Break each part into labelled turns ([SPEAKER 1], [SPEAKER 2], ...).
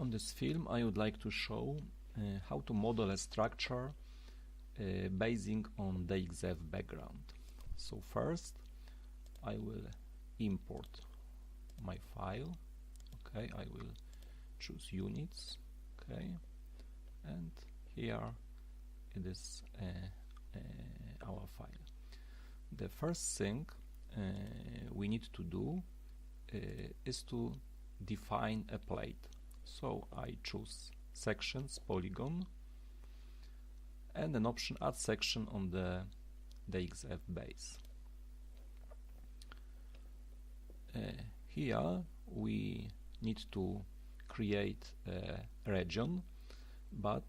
[SPEAKER 1] On this film I would like to show how to model a structure basing on DXF background. So first I will import my file. Okay, I will choose units. Okay, and here it is our file. The first thing we need to do is to define a plate. So I choose sections, polygon, and an option add section on the DXF base. Here we need to create a region, but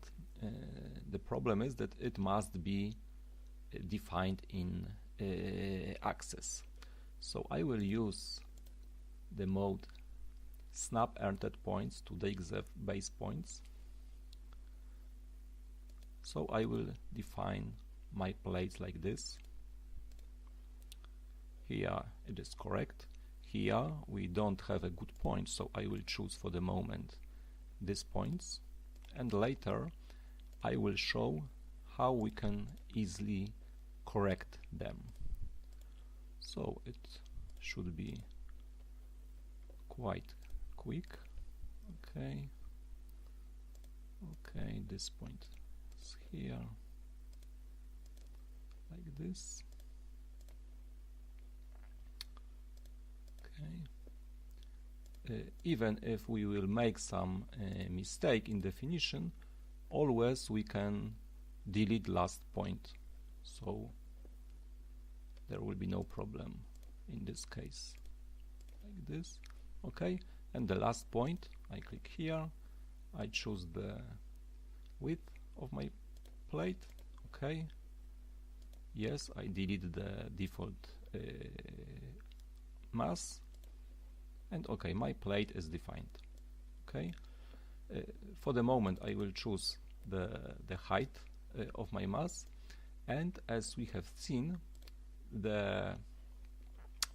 [SPEAKER 1] the problem is that it must be defined in axis. So I will use the mode snap entered points to DXF base points. So I will define my plates like this. Here it is correct. Here we don't have a good point, so I will choose for the moment these points, and later I will show how we can easily correct them. So it should be quite quick. Okay, this point is here like this. Even if we will make some mistake in definition, always we can delete last point, so there will be no problem in this case, like this. Okay, and the last point, I click here, I choose the width of my plate. Okay, yes, I deleted the default mass, and okay, my plate is defined. Okay, for the moment I will choose the height of my mass, and as we have seen, the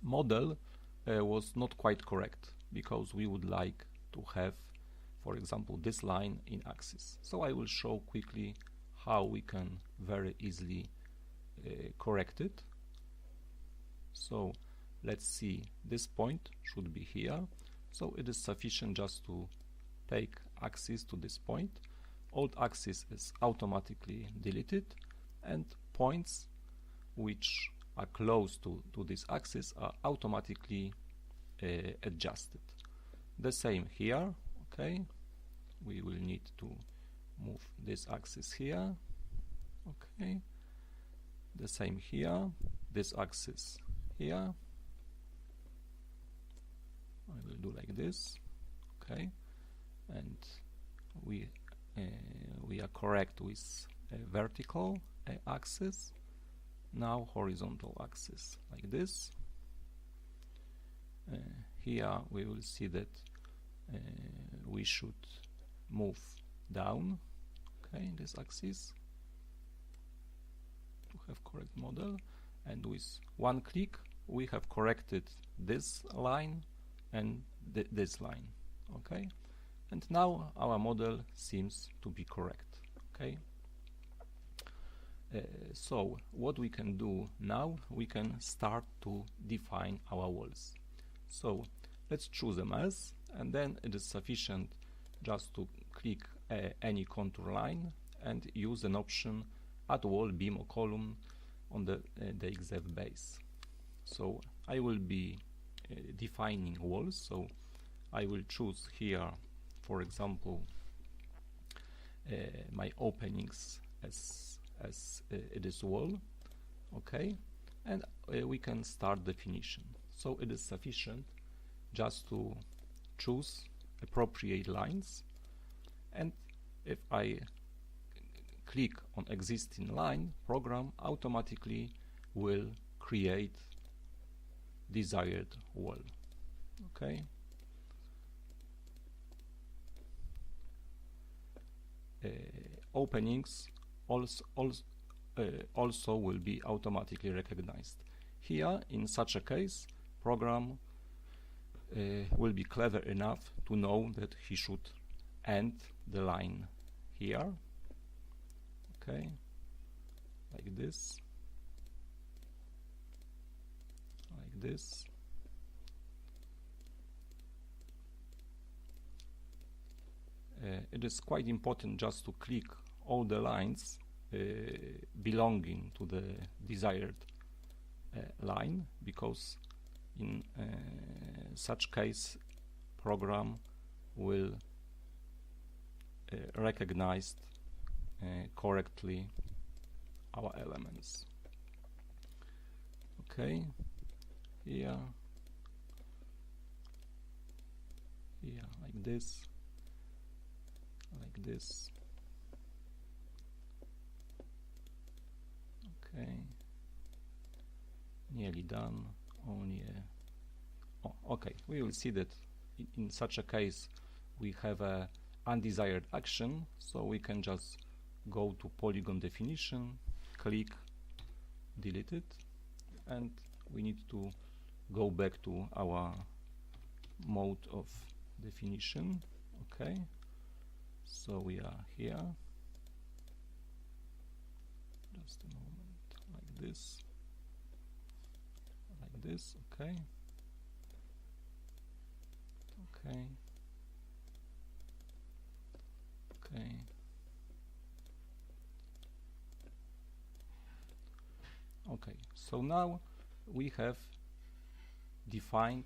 [SPEAKER 1] model was not quite correct, because we would like to have, for example, this line in axis. So I will show quickly how we can very easily correct it. So let's see, this point should be here, so it is sufficient just to take axis to this point. Old axis is automatically deleted, and points which are close to this axis are automatically adjusted. The same here. Okay, we will need to move this axis here. Okay, the same here, this axis here. I will do like this. Okay, and we are correct with a vertical axis. Now horizontal axis like this. Here we will see that we should move down, okay, this axis to have correct model, and with one click we have corrected this line and this line. Okay, and now our model seems to be correct. Okay, so what we can do now, we can start to define our walls. So let's choose a mass, and then it is sufficient just to click any contour line and use an option add wall, beam or column on the DXF base. So I will be defining walls, so I will choose here, for example, my openings as it is wall. Okay, and we can start definition. So it is sufficient just to choose appropriate lines, and if I click on existing line, program automatically will create desired wall. Okay, openings also will be automatically recognized. Here, in such a case, program will be clever enough to know that he should end the line here, okay, like this, like this. It is quite important just to click all the lines belonging to the desired line, because in such case program will recognize correctly our elements. Okay, here, like this, like this. Okay, nearly done. Only okay, we will see that in such a case we have a undesired action, so we can just go to polygon definition, click, delete it, and we need to go back to our mode of definition. Okay, so we are here, just a moment, like this, like this. Okay, okay, okay. Okay, so now we have defined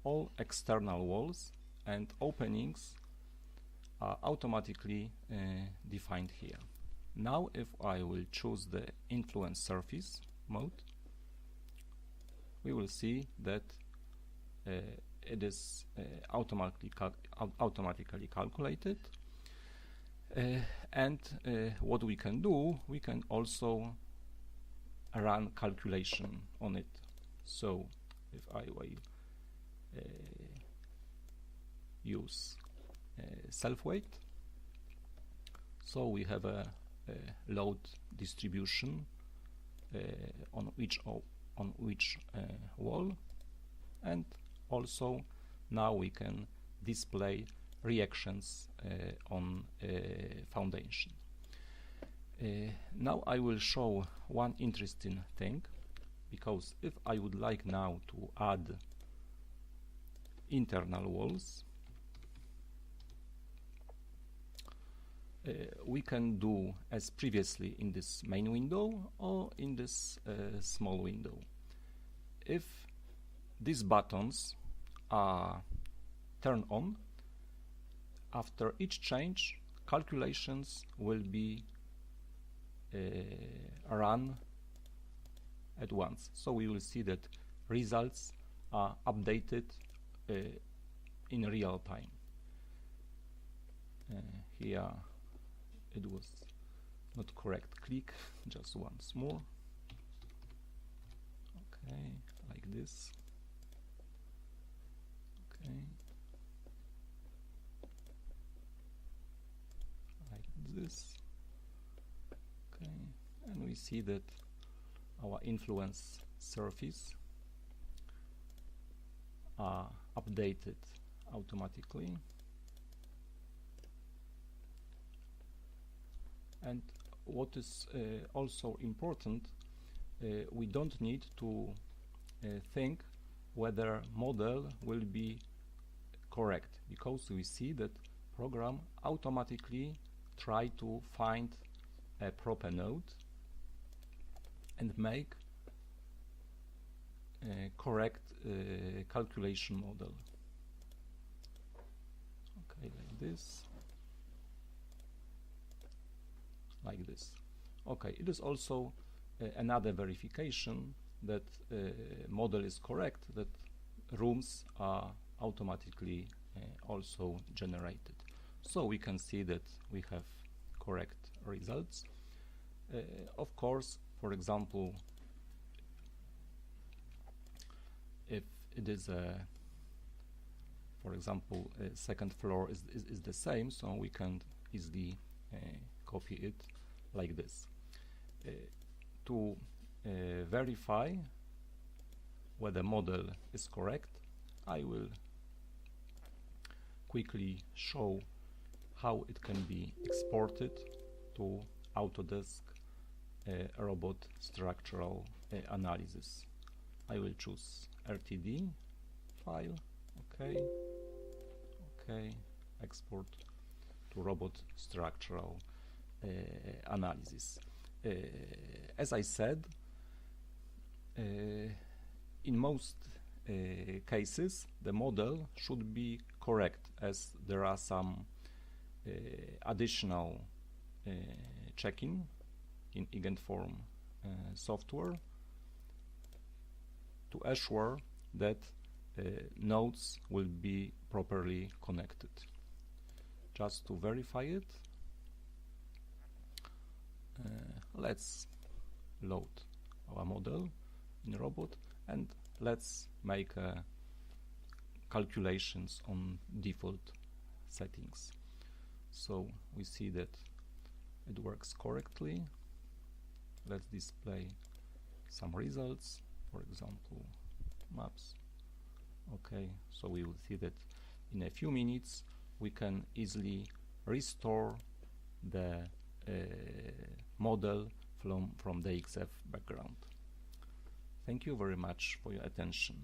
[SPEAKER 1] all external walls, and openings are automatically defined here. Now if I will choose the influence surface mode, we will see that it is automatically calculated, and what we can do, we can also run calculation on it. So if I will use self-weight, so we have a load distribution on each wall, and also now we can display reactions on foundation. Now I will show one interesting thing, because if I would like now to add internal walls, we can do as previously in this main window or in this small window. If these buttons are turned on, after each change, calculations will be run at once. So we will see that results are updated in real time. Here it was not correct click, just once more. Okay, like this. Okay, like this. Okay, and we see that our influence surface are updated automatically. And what is also important, we don't need to think whether model will be correct, because we see that program automatically try to find a proper node and make a correct calculation model. Okay, like this. Like this. Okay, it is also another verification that model is correct, that rooms are automatically also generated. So we can see that we have correct results. Of course, for example, if it is for example, second floor is the same, so we can easily copy it like this. To verify whether model is correct, I will quickly show how it can be exported to Autodesk Robot Structural Analysis. I will choose RTD file, okay, export to Robot Structural Analysis. As I said, in most cases the model should be correct, as there are some additional checking in IgentForm software to assure that nodes will be properly connected. Just to verify it, let's load our model in robot and let's make calculations on default settings. So we see that it works correctly. Let's display some results, for example maps. Okay, so we will see that in a few minutes we can easily restore the model from the DXF background. Thank you very much for your attention.